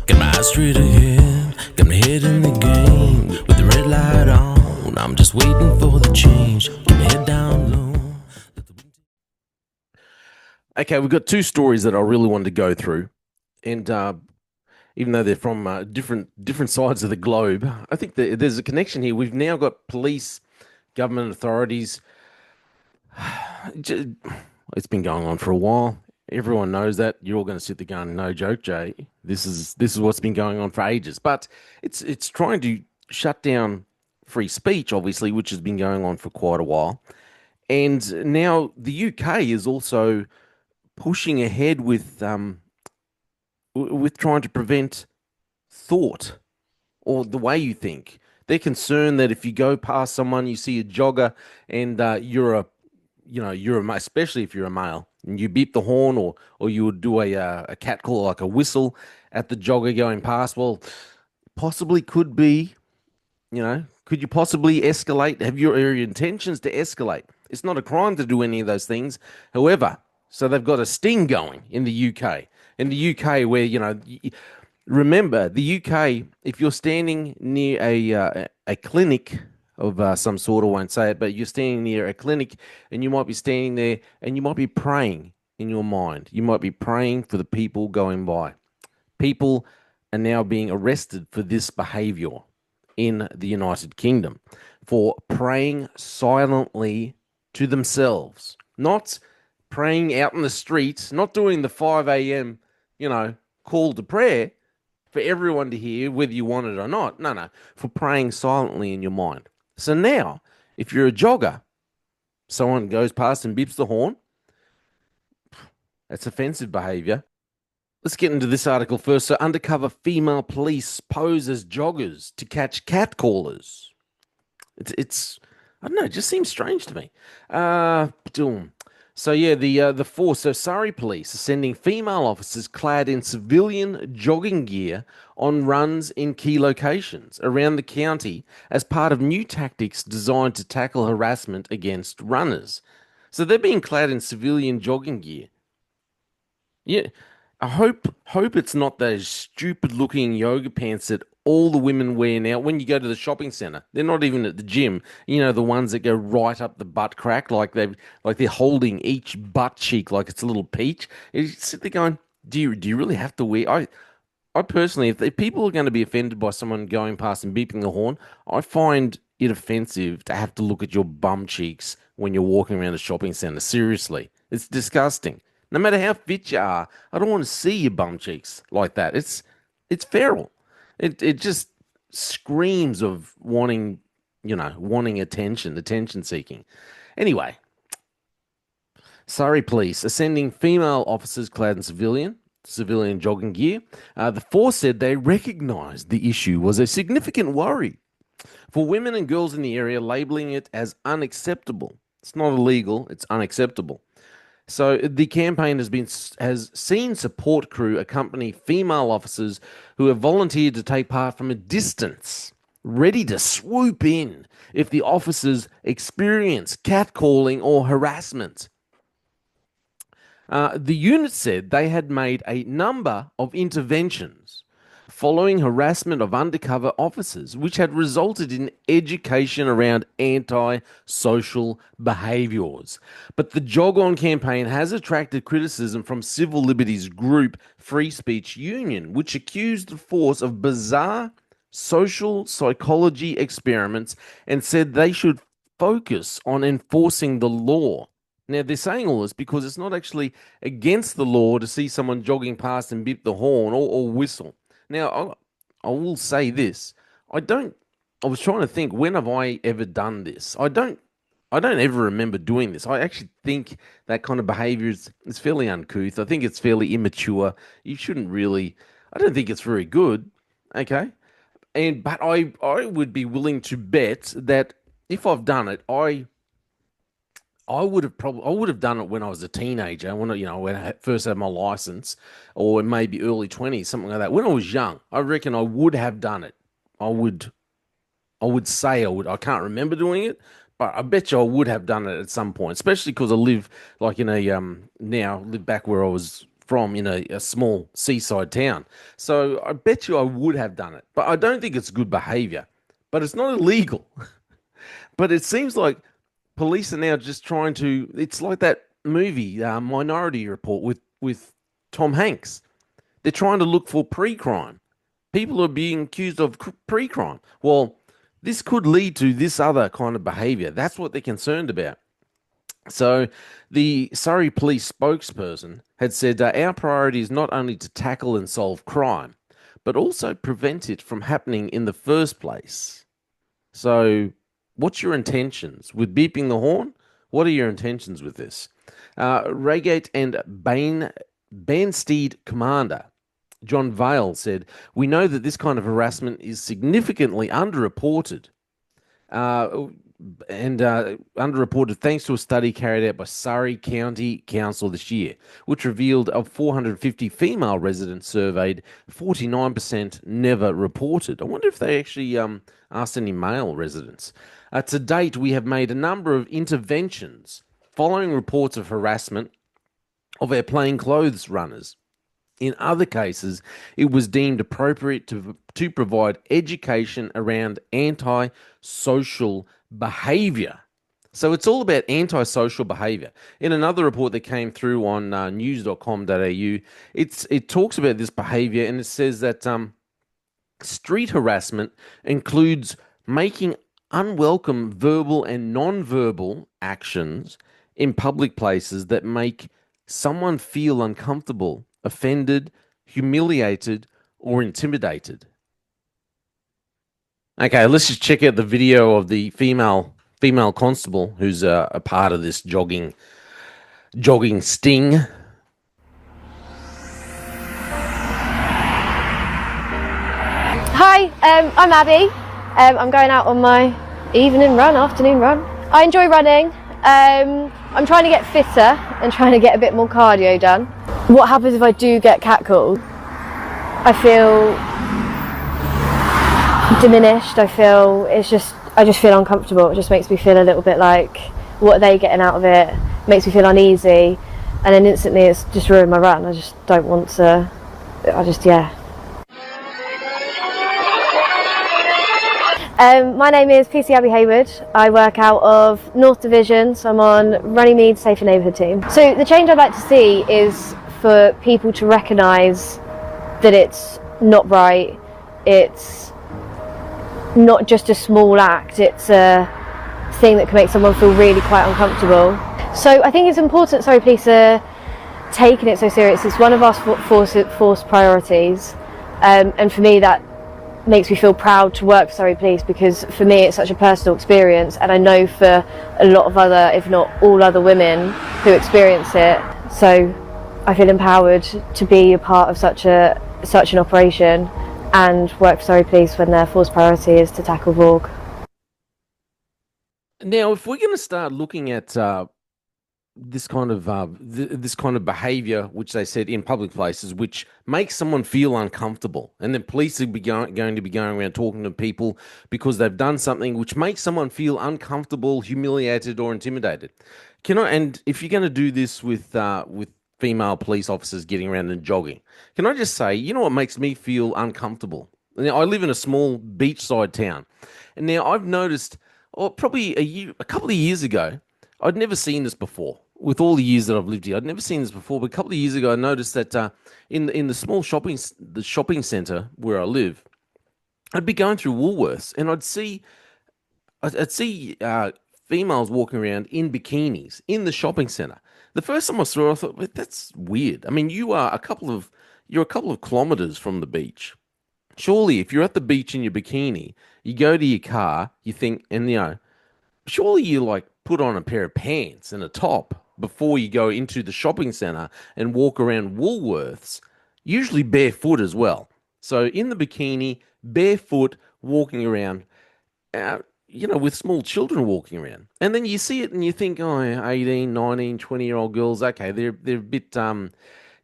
Got my eyes straight ahead, got my head in the game. With the red light on, I'm just waiting for the change. Keep my head down low. Okay, we've got two stories that I really wanted to go through, and even though they're from different sides of the globe, I think there's a connection here. We've now got police, government authorities. J- It's been going on for a while. Everyone knows that. You're all going to sit there going, "No joke, Jay. This is what's been going on for ages." But it's trying to shut down free speech, obviously, which has been going on for quite a while. And now the UK is also pushing ahead with trying to prevent thought or the way you think. They're concerned that if you go past someone, you see a jogger, and especially if you're a male, and you beep the horn, or you would do a cat call, like a whistle at the jogger going past. Well, possibly could be, could you possibly escalate? Have your intentions to escalate? It's not a crime to do any of those things. However, so they've got a sting going in the UK. In the UK, where remember, the UK, if you're standing near a clinic of some sort, I won't say it, but you're standing near a clinic, and you might be standing there and you might be praying in your mind. You might be praying for the people going by. People are now being arrested for this behavior in the United Kingdom for praying silently to themselves, not praying out in the streets, not doing the 5 a.m., call to prayer for everyone to hear, whether you want it or not. No, no, for praying silently in your mind. So now, if you're a jogger, someone goes past and beeps the horn, that's offensive behavior. Let's get into this article first. So, undercover female police pose as joggers to catch catcallers. It's I don't know, it just seems strange to me. Boom. So yeah, the force. So Surrey Police are sending female officers clad in civilian jogging gear on runs in key locations around the county as part of new tactics designed to tackle harassment against runners. So they're being clad in civilian jogging gear. Yeah, I hope it's not those stupid looking yoga pants that all the women wear now when you go to the shopping center. They're not even at the gym. The ones that go right up the butt crack, like they're holding each butt cheek like it's a little peach. You sit there going, do you really have to wear? I personally, if people are going to be offended by someone going past and beeping the horn, I find it offensive to have to look at your bum cheeks when you're walking around a shopping center. Seriously, it's disgusting. No matter how fit you are, I don't want to see your bum cheeks like that. It's feral. It just screams of wanting attention seeking. Anyway, Surrey Police are sending female officers clad in civilian jogging gear. The force said they recognised the issue was a significant worry for women and girls in the area, labelling it as unacceptable. It's not illegal; it's unacceptable. So the campaign has seen support crew accompany female officers who have volunteered to take part from a distance, ready to swoop in if the officers experience catcalling or harassment. The unit said they had made a number of interventions following harassment of undercover officers, which had resulted in education around anti-social behaviours. But the Jog On campaign has attracted criticism from civil liberties group Free Speech Union, which accused the force of bizarre social psychology experiments and said they should focus on enforcing the law. Now, they're saying all this because it's not actually against the law to see someone jogging past and beep the horn or whistle. Now, I will say this. I was trying to think, when have I ever done this? I don't ever remember doing this. I actually think that kind of behavior is fairly uncouth. I think it's fairly immature. You shouldn't really, I don't think it's very good. Okay. But I would be willing to bet that if I've done it, I would have done it when I was a teenager, when I first had my license, or maybe early 20s, something like that. When I was young, I reckon I would have done it. I would I would say I would. I can't remember doing it, but I bet you I would have done it at some point, especially because I live like in a now live back where I was from, a small seaside town. So I bet you I would have done it. But I don't think it's good behavior. But it's not illegal. But it seems like police are now just trying to. It's like that movie, Minority Report, with Tom Hanks. They're trying to look for pre-crime. People are being accused of pre-crime. Well, this could lead to this other kind of behavior. That's what they're concerned about. So, the Surrey Police spokesperson had said our priority is not only to tackle and solve crime, but also prevent it from happening in the first place. So, what's your intentions with beeping the horn? What are your intentions with this? Reigate and Banstead commander John Vale said, "We know that this kind of harassment is significantly underreported." Underreported thanks to a study carried out by Surrey County Council this year, which revealed of 450 female residents surveyed, 49% never reported. I wonder if they actually asked any male residents. To date, we have made a number of interventions following reports of harassment of our plainclothes runners. In other cases, it was deemed appropriate to provide education around anti-social behaviour. So it's all about anti-social behaviour. In another report that came through on news.com.au, it talks about this behaviour, and it says that street harassment includes making unwelcome verbal and non-verbal actions in public places that make someone feel uncomfortable, offended, humiliated, or intimidated. Okay, let's just check out the video of the female constable who's a part of this jogging sting. Hi, I'm Abby. I'm going out on my afternoon run. I enjoy running. I'm trying to get fitter and trying to get a bit more cardio done. What happens if I do get catcalled? I feel diminished. I just feel uncomfortable. It just makes me feel a little bit like, what are they getting out of it? It makes me feel uneasy, and then instantly it's just ruined my run. I just don't want to. My name is PC Abby Hayward. I work out of North Division, so I'm on Runnymede Safer Neighbourhood team. So the change I'd like to see is for people to recognise that it's not right, it's not just a small act, it's a thing that can make someone feel really quite uncomfortable. So I think it's important Surrey Police are taking it so serious. It's one of our force priorities, and for me that makes me feel proud to work for Surrey Police, because for me it's such a personal experience, and I know for a lot of other, if not all other women who experience it. So I feel empowered to be a part of such an operation and work for Surrey Police when their force priority is to tackle VOG. Now, if we're going to start looking at this kind of behaviour, which they said in public places, which makes someone feel uncomfortable, and then police are going to be going around talking to people because they've done something which makes someone feel uncomfortable, humiliated, or intimidated. And if you're going to do this with female police officers getting around and jogging, can I just say, what makes me feel uncomfortable? Now, I live in a small beachside town, and now I've noticed, probably a couple of years ago, I'd never seen this before. With all the years that I've lived here, I'd never seen this before. But a couple of years ago, I noticed that in the small shopping centre where I live, I'd be going through Woolworths, and I'd see females walking around in bikinis in the shopping centre. The first time I saw it, I thought, "Well, that's weird." I mean, you're a couple of kilometres from the beach. Surely, if you're at the beach in your bikini, you go to your car, you think, and surely you put on a pair of pants and a top before you go into the shopping centre and walk around Woolworths, usually barefoot as well. So in the bikini, barefoot, walking around, with small children walking around. And then you see it and you think, 18, 19, 20-year-old girls, okay, they're a bit, they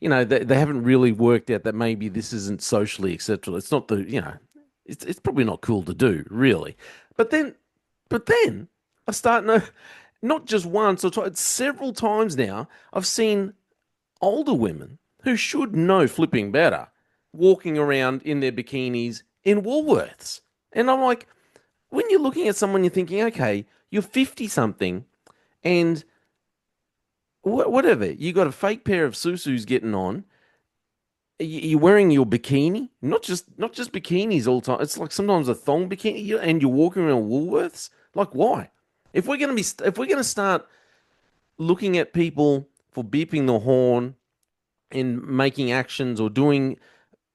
haven't really worked out that maybe this isn't socially acceptable. It's not it's probably not cool to do, really. But then I start not just once or twice, several times now, I've seen older women who should know flipping better, walking around in their bikinis in Woolworths. And I'm like, when you're looking at someone, you're thinking, okay, you're 50 something and whatever, you got a fake pair of susus getting on. You're wearing your bikini, not just bikinis all the time. It's like sometimes a thong bikini, and you're walking around Woolworths. Like, why? If we're gonna start looking at people for beeping the horn and making actions or doing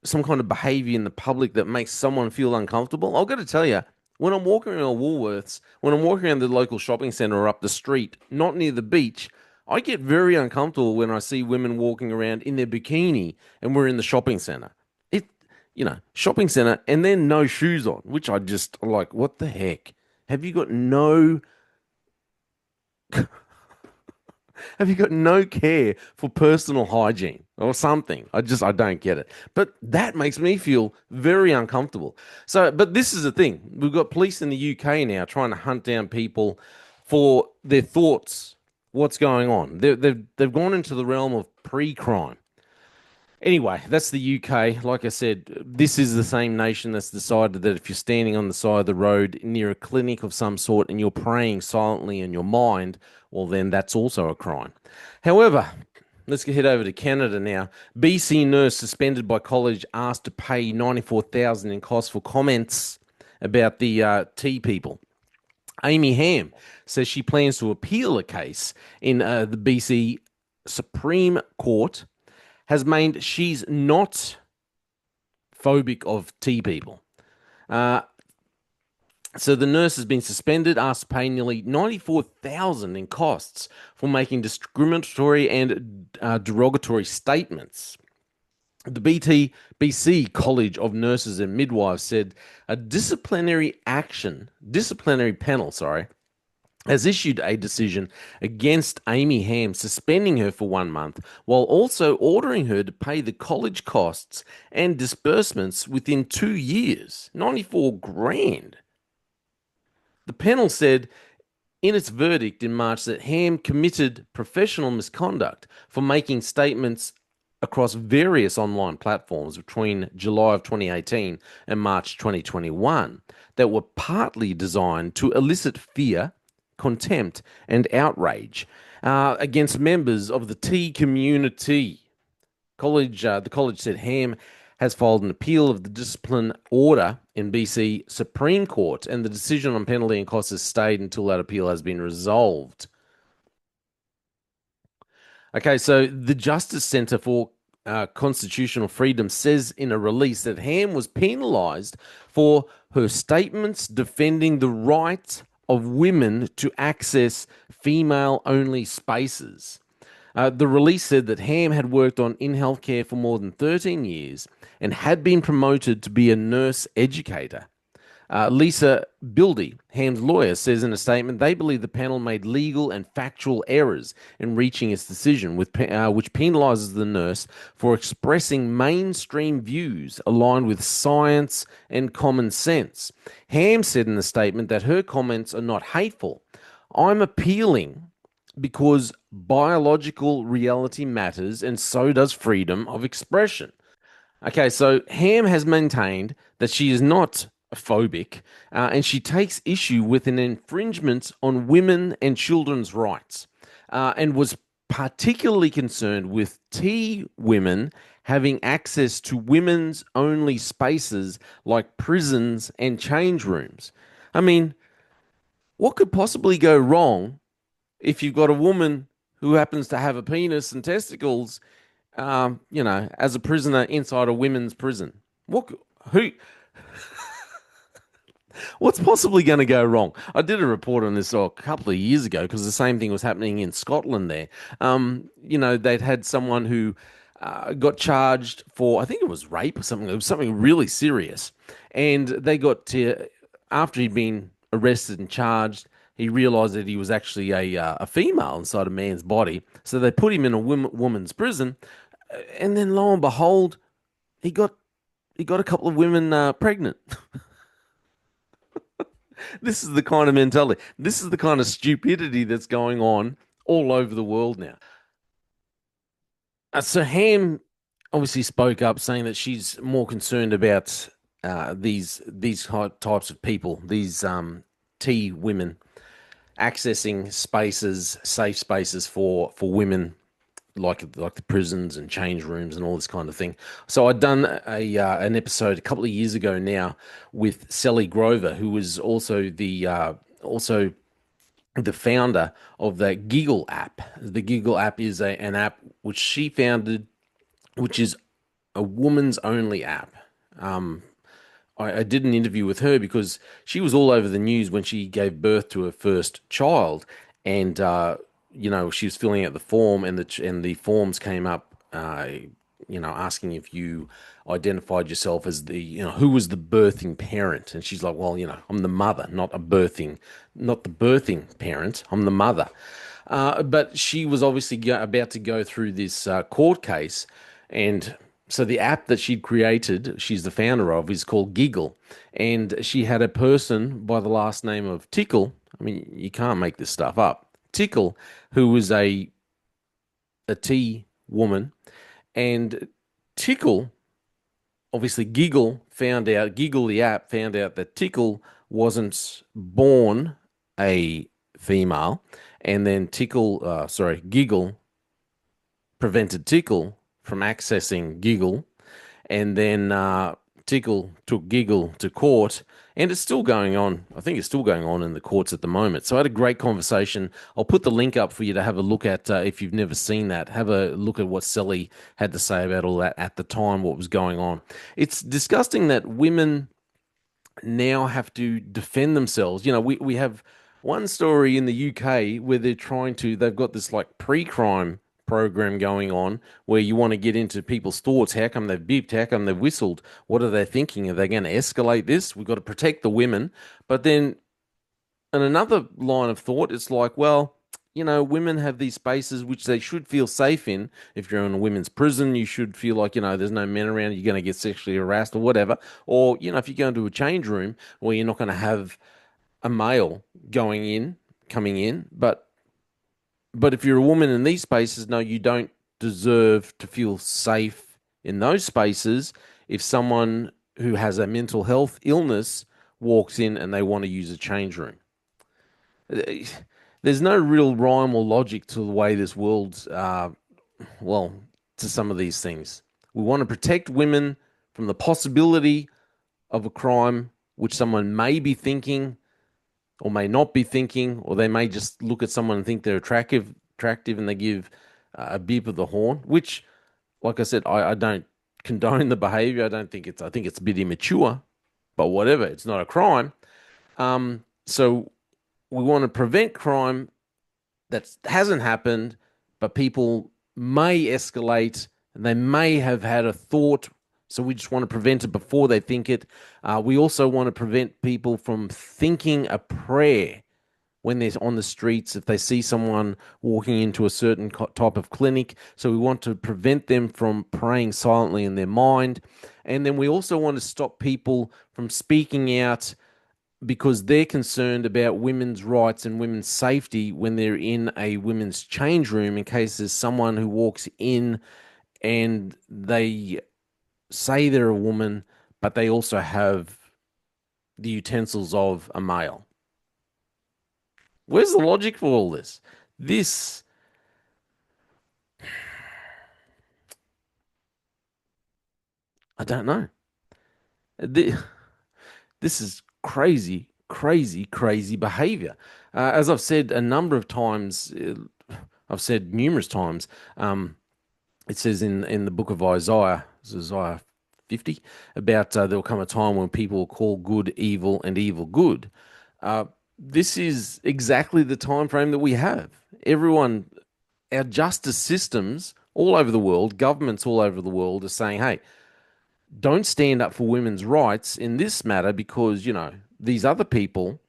some kind of behavior in the public that makes someone feel uncomfortable, I've got to tell you, when I'm walking around Woolworths, when I'm walking around the local shopping centre or up the street, not near the beach, I get very uncomfortable when I see women walking around in their bikini and we're in the shopping centre. It, shopping centre and then no shoes on, which I just like, what the heck? Have you got no Have you got no care for personal hygiene or something? I don't get it. But that makes me feel very uncomfortable. So, but this is the thing. We've got police in the UK now trying to hunt down people for their thoughts. What's going on? They've gone into the realm of pre-crime. Anyway, that's the UK. Like I said, this is the same nation that's decided that if you're standing on the side of the road near a clinic of some sort and you're praying silently in your mind, well, then that's also a crime. However, let's head over to Canada now. BC nurse suspended by college asked to pay $94,000 in costs for comments about the tea people. Amy Ham says she plans to appeal a case in the BC Supreme Court, has made she's not phobic of tea people. So the nurse has been suspended, asked to pay nearly $94,000 in costs for making discriminatory and derogatory statements. The BC College of Nurses and Midwives said a disciplinary panel, has issued a decision against Amy Ham, suspending her for 1 month, while also ordering her to pay the college costs and disbursements within 2 years. 94 grand. The panel said in its verdict in March that Ham committed professional misconduct for making statements across various online platforms between July of 2018 and March 2021 that were partly designed to elicit fear, contempt, and outrage against members of the tea community. The college said Ham has filed an appeal of the discipline order in BC Supreme Court, and the decision on penalty and costs has stayed until that appeal has been resolved. Okay, so the Justice Centre for Constitutional Freedom says in a release that Ham was penalised for her statements defending the right of women to access female-only spaces. The release said that Ham had worked in healthcare for more than 13 years and had been promoted to be a nurse educator. Lisa Bildy, Ham's lawyer, says in a statement they believe the panel made legal and factual errors in reaching its decision, which penalises the nurse for expressing mainstream views aligned with science and common sense. Ham said in the statement that her comments are not hateful. I'm appealing because biological reality matters and so does freedom of expression. Okay, so Ham has maintained that she is not phobic, and she takes issue with an infringement on women and children's rights, and was particularly concerned with tea women having access to women's only spaces like prisons and change rooms. I mean, what could possibly go wrong if you've got a woman who happens to have a penis and testicles, as a prisoner inside a women's prison? What's possibly going to go wrong? I did a report on this a couple of years ago because the same thing was happening in Scotland there. They'd had someone who got charged for, I think it was rape or something. It was something really serious. And they after he'd been arrested and charged, he realised that he was actually a female inside a man's body. So they put him in a woman's prison. And then lo and behold, he got a couple of women pregnant. This is the kind of mentality. This is the kind of stupidity that's going on all over the world now. So Ham obviously spoke up, saying that she's more concerned about these types of people, these T women accessing spaces, safe spaces for women, like the prisons and change rooms and all this kind of thing. So I'd done an episode a couple of years ago now with Sally Grover, who was also the founder of the Giggle app. The Giggle app is an app which she founded, which is a woman's only app. Um, I did an interview with her because she was all over the news when she gave birth to her first child, and she was filling out the form, and the forms came up, asking if you identified yourself as who was the birthing parent, and she's like, well, I'm the mother, not the birthing parent. I'm the mother. But she was obviously about to go through this court case, and so the app that she'd created, she's the founder of, is called Giggle, and she had a person by the last name of Tickle. I mean, you can't make this stuff up. Tickle, who was a T woman, and Tickle, obviously Giggle the app found out that Tickle wasn't born a female, and then Giggle prevented Tickle from accessing Giggle, and then Tickle took Giggle to court, and it's still going on. I think it's still going on in the courts at the moment. So I had a great conversation. I'll put the link up for you to have a look at if you've never seen that. Have a look at what Sally had to say about all that at the time, what was going on. It's disgusting that women now have to defend themselves. We have one story in the UK where they've got this like pre-crime program going on where you want to get into people's thoughts. How come they've beeped? How come they've whistled? What are they thinking? Are they going to escalate this? We've got to protect the women. But then in another line of thought, it's like, well, women have these spaces which they should feel safe in. If you're in a women's prison, you should feel like, there's no men around, you're going to get sexually harassed or whatever. Or, if you go into a change room, well, you're not going to have a male coming in. But if you're a woman in these spaces, no, you don't deserve to feel safe in those spaces if someone who has a mental health illness walks in and they want to use a change room. There's no real rhyme or logic to the way this world's, to some of these things. We want to protect women from the possibility of a crime which someone may be thinking or may not be thinking, or they may just look at someone and think they're attractive, and they give a beep of the horn, which, like I said, I don't condone the behavior. I think it's a bit immature, but whatever, it's not a crime. So we want to prevent crime that hasn't happened, but people may escalate and they may have had a thought. So we just want to prevent it before they think it. We also want to prevent people from thinking a prayer when they're on the streets, if they see someone walking into a certain type of clinic. So we want to prevent them from praying silently in their mind. And then we also want to stop people from speaking out because they're concerned about women's rights and women's safety when they're in a women's change room, in case there's someone who walks in and they say they're a woman, but they also have the utensils of a male. Where's the logic for all this? I don't know. This is crazy, crazy, crazy behavior. As I've said a number of times, I've said numerous times, it says in the book of Isaiah, Isaiah 50, about there'll come a time when people will call good evil and evil good. This is exactly the time frame that we have. Our justice systems all over the world, governments all over the world are saying, hey, don't stand up for women's rights in this matter because, these other people,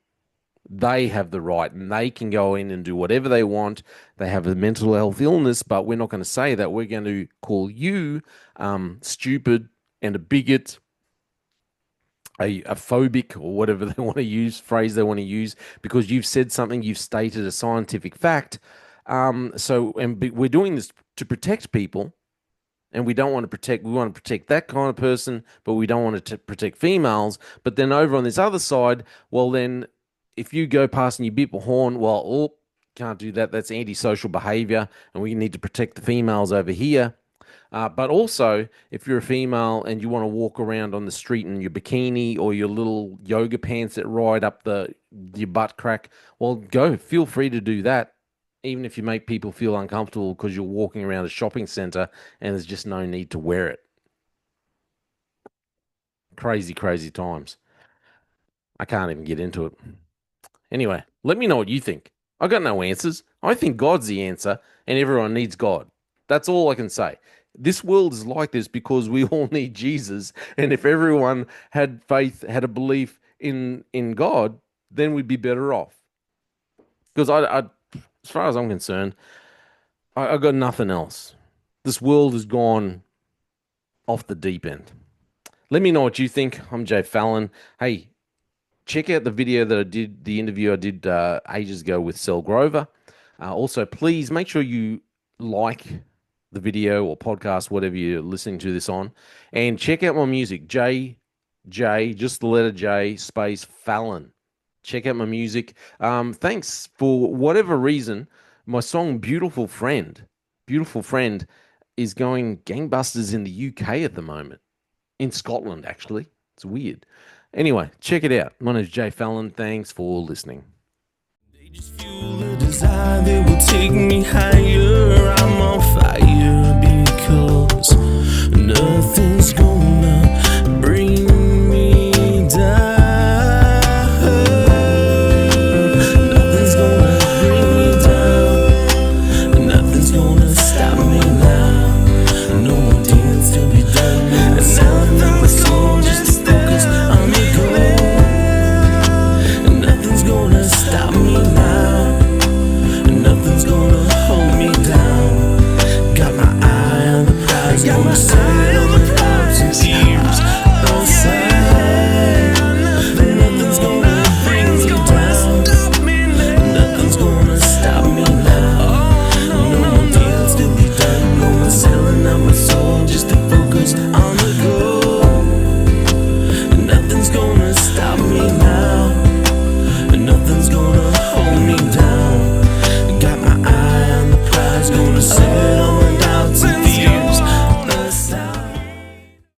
they have the right and they can go in and do whatever they want. They have a mental health illness, but we're not going to say that. We're going to call you stupid and a bigot, a phobic, or whatever phrase they want to use, because you've said something, you've stated a scientific fact. We're doing this to protect people, and we don't want to protect. We want to protect that kind of person, but we don't want to protect females. But then over on this other side, well, then if you go past and you beep a horn, well, oh, can't do that. That's antisocial behavior, and we need to protect the females over here. But also, if you're a female and you want to walk around on the street in your bikini or your little yoga pants that ride up your butt crack, well, go. Feel free to do that, even if you make people feel uncomfortable because you're walking around a shopping center and there's just no need to wear it. Crazy, crazy times. I can't even get into it. Anyway, let me know what you think. I got no answers. I think God's the answer, and everyone needs God. That's all I can say. This world is like this because we all need Jesus, and if everyone had faith, had a belief in God, then we'd be better off. Because I as far as I'm concerned, I got nothing else. This world has gone off the deep end. Let me know what you think. I'm j-fallon. Hey, check out the video that I did, the interview I did ages ago with Sel Grover. Also, please make sure you like the video or podcast, whatever you're listening to this on, and check out my music, just the letter J, space Fallon. Check out my music. Thanks. For whatever reason, my song Beautiful Friend is going gangbusters in the UK at the moment. In Scotland, actually. It's weird. Anyway, check it out. My name's j-fallon. Thanks for listening. They just fuel a desire that will take me higher. I'm on fire because nothing's gonna bring me down. Nothing's gonna bring me down. Nothing's gonna stop me now. No more demons to be done. Nothing's gonna just focus on me go. Nothing's gonna stop me now. Nothing's gonna hold me down. Got my eye on the prize. Gonna say